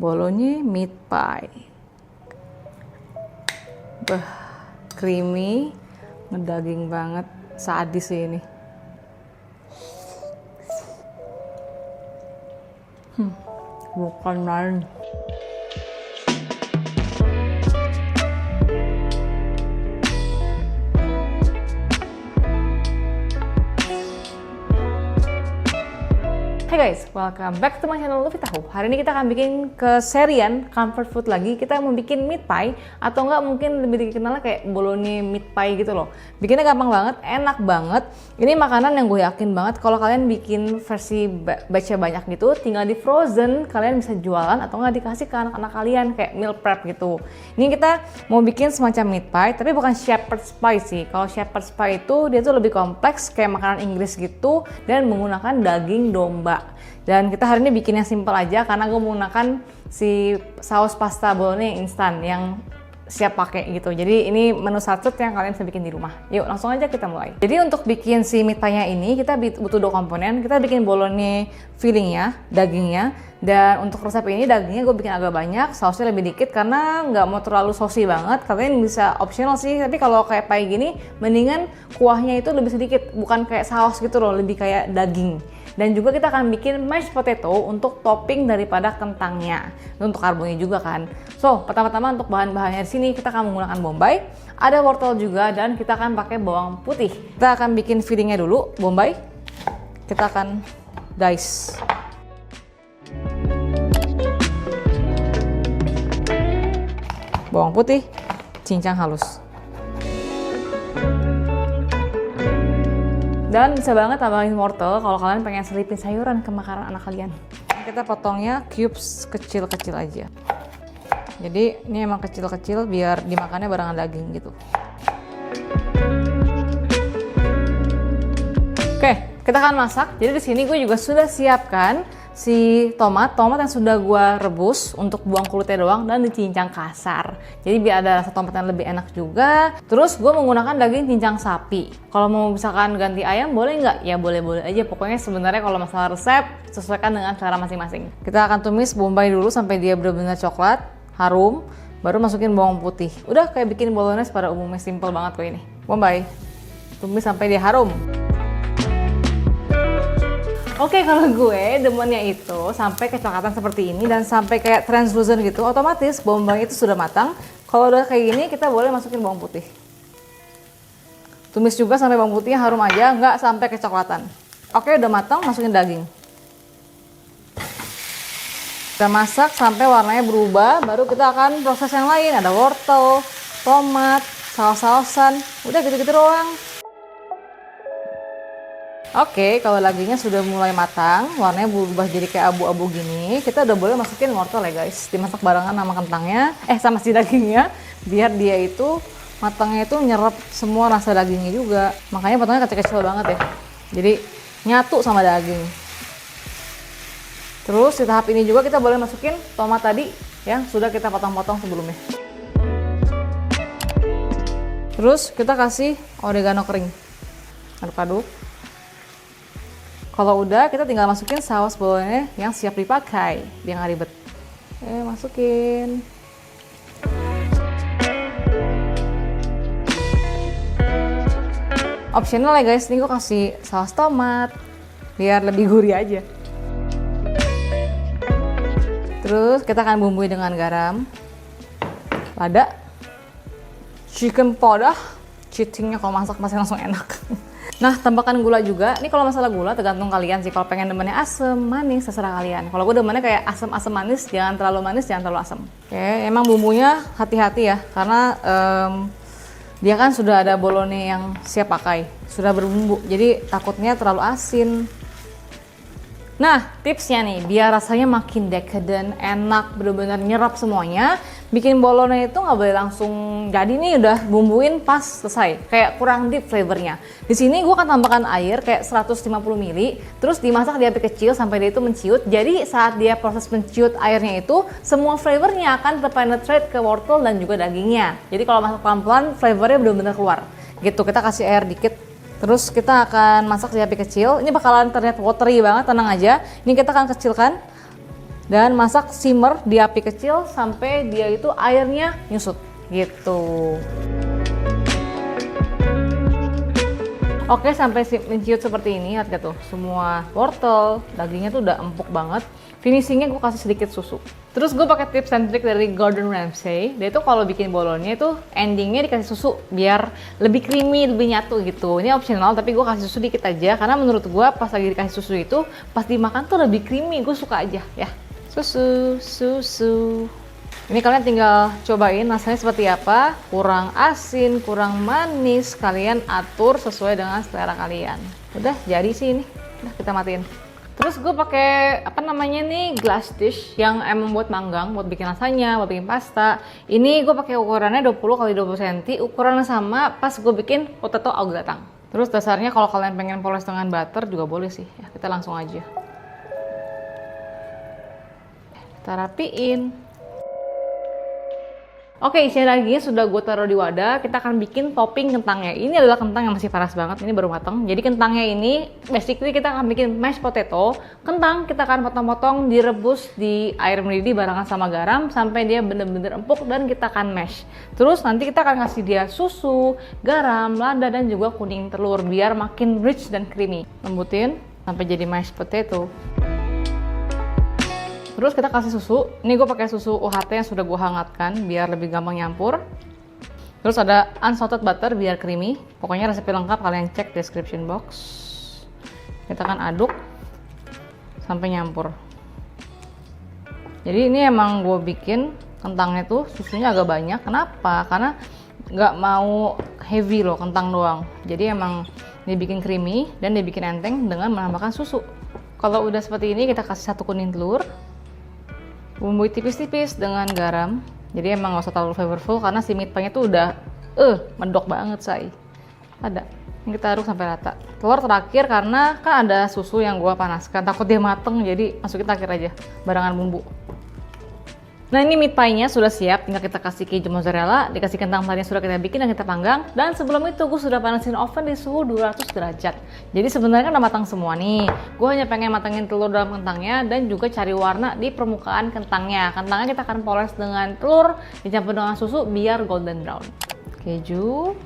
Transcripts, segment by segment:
Bolognese meat pie. Creamy, ngedaging banget, sadis sih ini. Bukan main. Hey guys, welcome back to my channel Luffy Tahu. Hari ini kita akan bikin keserian comfort food lagi. Kita mau bikin meat pie, atau enggak mungkin lebih dikenal kayak bolognese meat pie gitu loh. Bikinnya gampang banget, enak banget. Ini makanan yang gue yakin banget kalau kalian bikin versi batch banyak gitu, tinggal di frozen, kalian bisa jualan atau enggak dikasih ke anak-anak kalian kayak meal prep gitu. Ini kita mau bikin semacam meat pie, tapi bukan shepherd's pie sih. Kalau shepherd's pie itu dia tuh lebih kompleks kayak makanan Inggris gitu dan menggunakan daging domba. Dan kita hari ini bikin yang simple aja karena gue menggunakan si saus pasta bolognese instan yang siap pakai gitu. Jadi ini menu sachet yang kalian bisa bikin di rumah. Yuk langsung aja kita mulai. Jadi untuk bikin si meat pie-nya ini kita butuh 2 komponen. Kita bikin bolognese fillingnya, dagingnya. Dan untuk resep ini dagingnya gue bikin agak banyak, sausnya lebih dikit karena nggak mau terlalu saucy banget. Kalian bisa optional sih, tapi kalau kayak pie gini mendingan kuahnya itu lebih sedikit, bukan kayak saus gitu loh, lebih kayak daging. Dan juga kita akan bikin mashed potato untuk topping daripada kentangnya. Itu untuk karbonnya juga kan. So, pertama-tama untuk bahan-bahannya di sini kita akan menggunakan bombay, ada wortel juga, dan kita akan pakai bawang putih. Kita akan bikin fillingnya dulu, bombay. Kita akan dice. Bawang putih, cincang halus. Dan bisa banget tambahin wortel kalau kalian pengen selipin sayuran ke makanan anak kalian. Kita potongnya cubes kecil-kecil aja. Jadi ini emang kecil-kecil biar dimakannya barengan daging gitu. Oke, kita akan masak. Jadi di sini gue juga sudah siapkan si tomat yang sudah gue rebus untuk buang kulitnya doang dan dicincang kasar. Jadi biar ada rasa tomat yang lebih enak juga. Terus gue menggunakan daging cincang sapi. Kalau mau misalkan ganti ayam boleh nggak? Ya boleh-boleh aja. Pokoknya sebenarnya kalau masalah resep sesuaikan dengan cara masing-masing. Kita akan tumis bombay dulu sampai dia benar-benar coklat, harum. Baru masukin bawang putih. Udah kayak bikin bolognese pada umumnya, simple banget kok ini. Bombay, tumis sampai dia harum. Oke, kalau gue demennya itu sampai kecoklatan seperti ini dan sampai kayak translucent gitu, otomatis bombay itu sudah matang. Kalau udah kayak gini, kita boleh masukin bawang putih. Tumis juga sampai bawang putihnya harum aja, nggak sampai kecoklatan. Oke, udah matang, masukin daging. Kita masak sampai warnanya berubah, baru kita akan proses yang lain. Ada wortel, tomat, saus-sausan, udah gitu-gitu doang. Oke, kalau dagingnya sudah mulai matang, warnanya berubah jadi kayak abu-abu gini, kita udah boleh masukin wortel ya guys. Dimasak barengan sama kentangnya, sama si dagingnya, biar dia itu matangnya itu nyerap semua rasa dagingnya juga. Makanya potongnya kecil-kecil banget ya. Jadi nyatu sama daging. Terus di tahap ini juga kita boleh masukin tomat tadi yang sudah kita potong-potong sebelumnya. Terus kita kasih oregano kering. Aduk-aduk. Kalau udah, kita tinggal masukin saus bolognese yang siap dipakai, biar nggak ribet. Masukin. Optional ya guys, ini gue kasih saus tomat, biar lebih gurih aja. Terus kita akan bumbui dengan garam, lada, chicken powder, cheatingnya kalau masak pasti langsung enak. Nah, tambahkan gula juga. Ini kalau masalah gula tergantung kalian sih. Kalau pengen demennya asem, manis, terserah kalian. Kalau gue demennya kayak asem-asem manis, jangan terlalu manis, jangan terlalu asem. Oke, emang bumbunya hati-hati ya, karena dia kan sudah ada bolognese yang siap pakai, sudah berbumbu. Jadi takutnya terlalu asin. Nah, tipsnya nih, biar rasanya makin decadent, enak, bener-bener nyerap semuanya. Bikin bolognese itu nggak boleh langsung jadi nih udah bumbuin pas selesai, kayak kurang deep flavornya. Di sini gue akan tambahkan air kayak 150 ml, terus dimasak di api kecil sampai dia itu menciut. Jadi saat dia proses menciut airnya itu, semua flavornya akan terpenetrate ke wortel dan juga dagingnya. Jadi kalau masak pelan-pelan, flavornya benar-benar keluar. Gitu, kita kasih air dikit. Terus kita akan masak di api kecil. Ini bakalan terlihat watery banget, tenang aja. Ini kita akan kecilkan dan masak simmer di api kecil sampai dia itu airnya nyusut gitu. Oke, sampai menciut seperti ini, lihat gak tuh? Semua wortel, dagingnya tuh udah empuk banget. Finishingnya gue kasih sedikit susu. Terus gue pakai tips and trick dari Gordon Ramsay. Dia tuh kalau bikin bolonya itu endingnya dikasih susu biar lebih creamy, lebih nyatu gitu. Ini optional, tapi gue kasih susu dikit aja karena menurut gue pas lagi dikasih susu itu pas dimakan tuh lebih creamy. Gue suka aja ya. Susu. Ini kalian tinggal cobain rasanya seperti apa, kurang asin, kurang manis, kalian atur sesuai dengan selera kalian. Udah jadi sih ini, udah kita matiin. Terus gue pakai apa namanya nih, glass dish yang emang buat manggang, buat bikin lasagna, buat bikin pasta. Ini gue pakai ukurannya 20 x 20 cm, ukurannya sama pas gue bikin potato au gratin. Terus dasarnya kalau kalian pengen poles dengan butter juga boleh sih, ya, kita langsung aja. Kita rapiin. Oke, isian dagingnya sudah gue taruh di wadah. Kita akan bikin topping kentangnya. Ini adalah kentang yang masih panas banget, ini baru matang. Jadi kentangnya ini, basically kita akan bikin mashed potato. Kentang kita akan potong-potong, direbus di air mendidih barengan sama garam sampai dia bener-bener empuk dan kita akan mash. Terus nanti kita akan kasih dia susu, garam, lada dan juga kuning telur biar makin rich dan creamy. Lembutin sampai jadi mashed potato. Terus kita kasih susu. Ini gue pakai susu UHT yang sudah gue hangatkan biar lebih gampang nyampur. Terus ada unsalted butter biar creamy. Pokoknya resep lengkap kalian cek description box. Kita akan aduk sampai nyampur. Jadi ini emang gue bikin kentangnya tuh susunya agak banyak. Kenapa? Karena nggak mau heavy loh kentang doang. Jadi emang dibikin creamy dan dibikin enteng dengan menambahkan susu. Kalau udah seperti ini kita kasih 1 kuning telur. Bumbui tipis-tipis dengan garam. Jadi emang gak usah terlalu flavorful karena si meat pie-nya tuh udah medok banget say. Ada. Ini kita aduk sampai rata. Telur terakhir karena kan ada susu yang gua panaskan. Takut dia mateng jadi masukin terakhir aja barengan bumbu. Nah ini meat pie-nya sudah siap, tinggal kita kasih keju mozzarella, dikasih kentang tadi yang sudah kita bikin dan kita panggang. Dan sebelum itu gue sudah panasin oven di suhu 200 derajat. Jadi sebenarnya kan udah matang semua nih. Gue hanya pengen matangin telur dalam kentangnya dan juga cari warna di permukaan kentangnya. Kentangnya kita akan poles dengan telur, dicampur dengan susu biar golden brown. Keju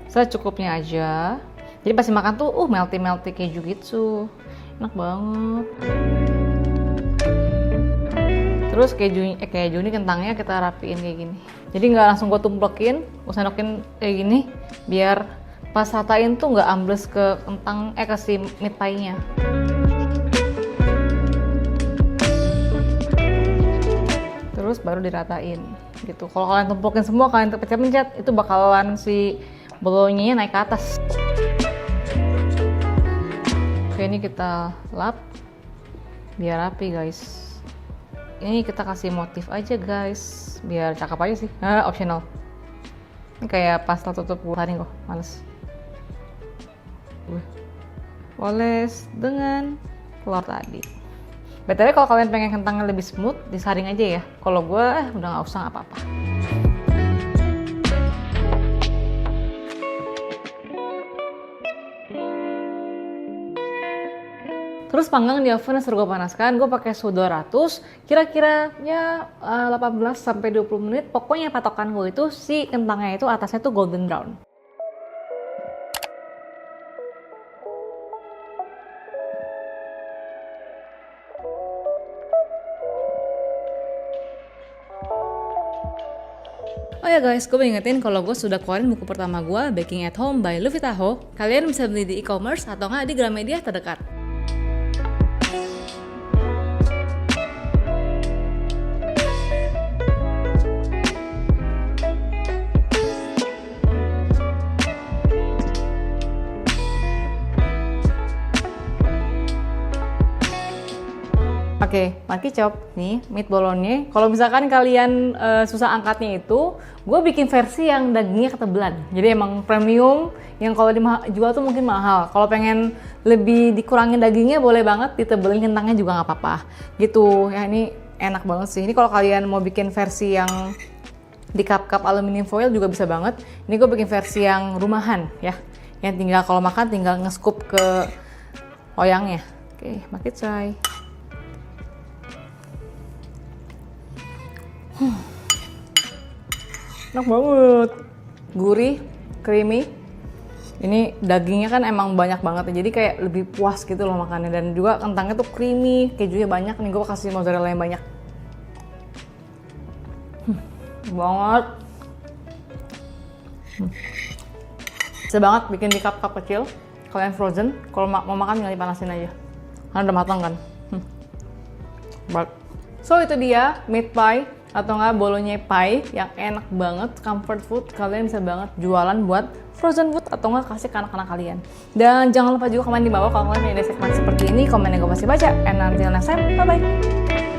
secukupnya aja. Jadi pasti makan tuh melty keju gitu. Enak banget. Terus keju ini kentangnya kita rapiin kayak gini. Jadi nggak langsung gue tumplekin, gue sendokin kayak gini, biar pas ratain tuh nggak ambles ke kentang, ke si meat pie-nya. Terus baru diratain, gitu. Kalau kalian tumplekin semua, kalian pencet-pencet, itu bakalan si bolognanya naik ke atas. Oke, ini kita lap, biar rapi guys. Ini kita kasih motif aja guys, biar cakep aja sih, optional. Ini kayak pasta tutup tadi kok, males. Poles dengan telur tadi. BTW kalau kalian pengen kentangnya lebih smooth, disaring aja ya. Kalau gue udah nggak usah apa-apa. Terus panggang di oven yang sudah gue panaskan, gue pakai suhu 200, kira-kira ya 18 sampai 20 menit. Pokoknya patokan gue itu si kentangnya itu atasnya tuh golden brown. Oh ya guys, gue ingetin kalau gue sudah keluarin buku pertama gue, Baking at Home by Luffy Taho. Kalian bisa beli di e-commerce atau nggak di Gramedia terdekat. Oke, maki chop nih, meat bolognese. Kalau misalkan kalian susah angkatnya itu, gue bikin versi yang dagingnya ketebelan. Jadi emang premium, yang kalau dijual tuh mungkin mahal. Kalau pengen lebih dikurangin dagingnya, boleh banget ditebelin kentangnya juga nggak apa-apa. Gitu, ya ini enak banget sih. Ini kalau kalian mau bikin versi yang di cup-cup aluminium foil juga bisa banget. Ini gue bikin versi yang rumahan ya. Yang tinggal kalau makan tinggal nge-scoop ke loyangnya. Oke, maki chai. Enak banget. Gurih, creamy. Ini dagingnya kan emang banyak banget ya, jadi kayak lebih puas gitu loh makannya. Dan juga kentangnya tuh creamy, kejunya banyak. Nih gue kasih mozzarella yang banyak. Banget. Bisa banget bikin di cup-cup kecil. Kalau yang frozen, kalau mau makan tinggal dipanasin aja. Karena udah matang kan. So itu dia meat pie atau enggak bolognese pie yang enak banget, comfort food. Kalian bisa banget jualan buat frozen food atau enggak kasih ke anak-anak kalian. Dan jangan lupa juga komen di bawah kalau kalian punya segmen seperti ini. Komennya gue pasti baca. And until next time, bye bye.